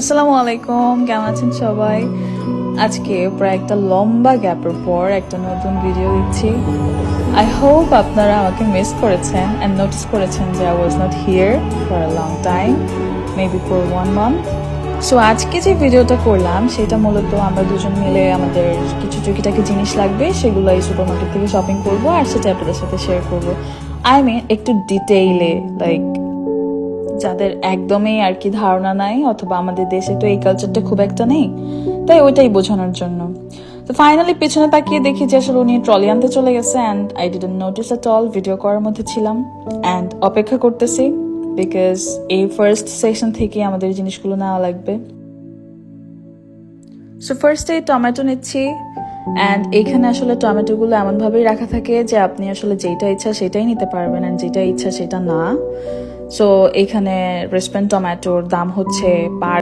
আসসালামু আলাইকুম, কেমন আছেন সবাই? আজকে প্রায় একটা লম্বা গ্যাপের পর একটা নতুন ভিডিও দিচ্ছি। আই হোপ আপনারা আমাকে মিস করেছেন অ্যান্ড নোটিস করেছেন যে I was not here for a long time, maybe for 1 month। So আজকে যে ভিডিওটা করলাম সেটা মূলত আমরা দুজন মিলে আমাদের কিছু টুকিটাকি জিনিস লাগবে, সেগুলো এই সুপার মার্কেট থেকে শপিং করবো আর সেটা আপনাদের সাথে শেয়ার করবো। আই মিন একটু ডিটেইলে, লাইক যাদের একদমই আর কি ধারণা নাই, অথবা আমাদের দেশে তো এই কালচারটা খুব একটা নেই, তাই ওইটাই বোঝানোর জন্য। তো ফাইনালি পেছনে তাকিয়ে দেখি যে আসলে উনি ট্রলি আনতে চলে গেছে and I didn't notice at all. Video করার মধ্যে ছিলাম অ্যান্ড অপেক্ষা করতেছি, বিকজ এই ফার্স্ট সেকশন থেকে আমাদের জিনিসগুলো নেওয়া লাগবে। সো ফার্স্টে টমেটো নিচ্ছি অ্যান্ড এইখানে আসলে টমেটোগুলো এমনভাবেই রাখা থাকে যে আপনি আসলে যেটা ইচ্ছা সেটাই নিতে পারবেন অ্যান্ড যেটা ইচ্ছা সেটা না। সো এখানে রেসপেন টমেটোর দাম হচ্ছে পার